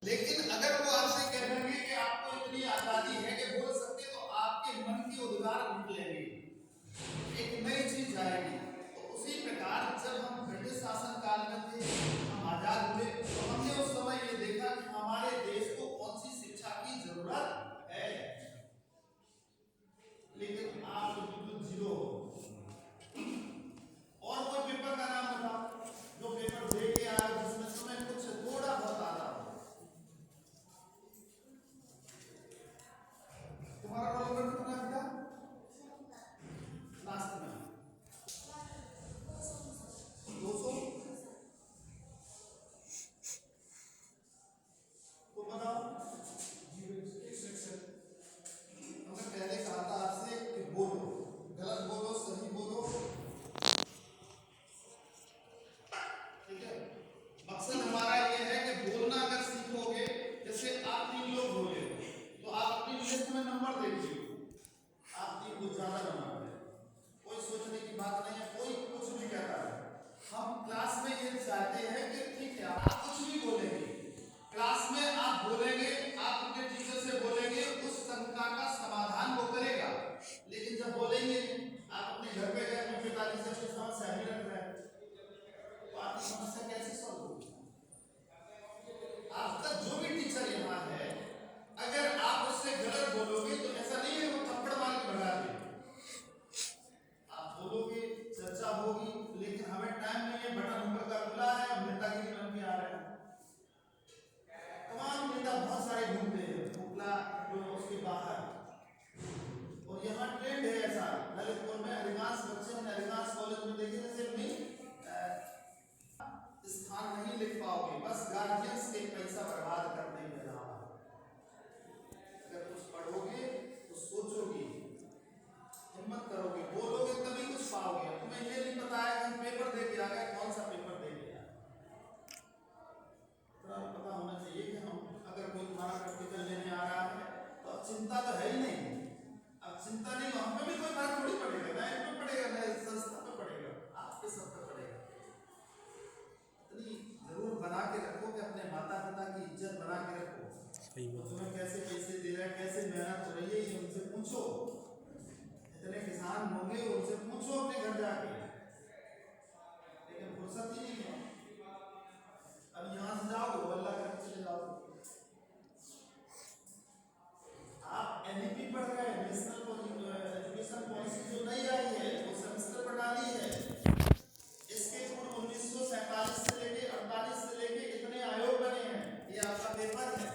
लेकिन अगर वो आपसे कह देंगे कि आपको इतनी आजादी है कि बोल सकते, तो आपके मन के उद्गार निकलेंगे, एक नई चीज आएगी। तो उसी प्रकार जब हम ब्रिटिश शासन काल में थे, हम आजाद हुए, तो हमने उस समय ये देखा कि हमारे देश को कौन सी शिक्षा की जरूरत है, लेकिन आप तो बिल्कुल जीरो हो। और कोई पेपर का नाम बताओ जो पेपर दे के आए जिसमें तुम्हें कुछ थोड़ा बहुत आता हो। तुम्हारा रोल नंबर कितना बेटा? लास्ट में 200। तो बताओ, हमने पहले कहा था आपसे कि बोलो, गलत बोलो सही बोलो, ठीक है। मकसद हमारा ये है कि बोलना अगर सीखोगे, जैसे आप 3 लोग बोले तो आप अपनी लिस्ट में नंबर देखिए, आप 3 कुछ ज्यादा नंबर है, कोई सोचने की बात नहीं है, कोई कुछ भी कहता है। हम क्लास में ये चाहते हैं कि ठीक है आप कुछ भी बोलेंगे, क्लास में आप बोलेंगे, आप अपने टीचर से बोलेंगे, उस शंका का समाधान वो करेगा। लेकिन जब बोलेंगे आप अपने घर पे गए, अपने पिताजी से कुछ समस्या नहीं रख रहे हैं, तो आपकी समस्या कैसे सॉल्व होगी? आपका जो भी टीचर यहाँ है, अगर आप उससे गलत बोलोगे तो ऐसा नहीं है वो थप्पड़ मार के भगा दे, आप बोलोगे, चर्चा होगी, लेकिन हमें टाइम नहीं है, बटन ऊपर का खुला है, हम नेतागिरी बन के आ रहे हैं। तमाम नेता बहुत सारे घूमते हैं खुला जो उसके बाहर, और यहाँ ट्रेंड है ऐसा। ललितपुर में अधिकांश बच्चे हमने अधिकांश कॉलेज में देखे, जैसे अपनी स्थान नहीं लिख पाओगे, बस गार्जियंस के पैसा बर्बाद करने में रहा। अगर कुछ पढ़ोगे तो सोचोगे, हिम्मत करोगे, बोलोगे तभी कुछ पाओगे। तुम्हें ये नहीं पता है कि पेपर दे के आ गए, कौन सा पेपर दे के आए, तो पता होना चाहिए कि हम अगर कोई तुम्हारा प्रैक्टिकल लेने आ रहा है तो अब चिंता तो है ही नहीं, अब चिंता नहीं, हम पे भी कोई फर्क थोड़ी पड़ेगा, ना इन पे पड़ेगा ना इस संस्था पे पड़ेगा, आपके सब पे पड़ेगा। इतनी जरूर बना के रखो कि अपने माता पिता की इज्जत बना के रखो। तो तुम्हें कैसे पैसे दे रहे हैं, कैसे मेहनत हो रही है, ये उनसे पूछो। इतने किसान होंगे, उनसे पूछो अपने घर जाके, लेकिन फुर्सत ही नहीं है। अब यहाँ से जाओ अल्लाह करके चले जाओ। आप एनईपी पढ़ रहे हैं, नेशनल एजुकेशन पॉलिसी जो नई आई है वो सेमेस्टर पर डाली है। इसके पूर्व 1947 से लेके 48 से लेके इतने आयोग बने हैं, ये आपका पेपर है।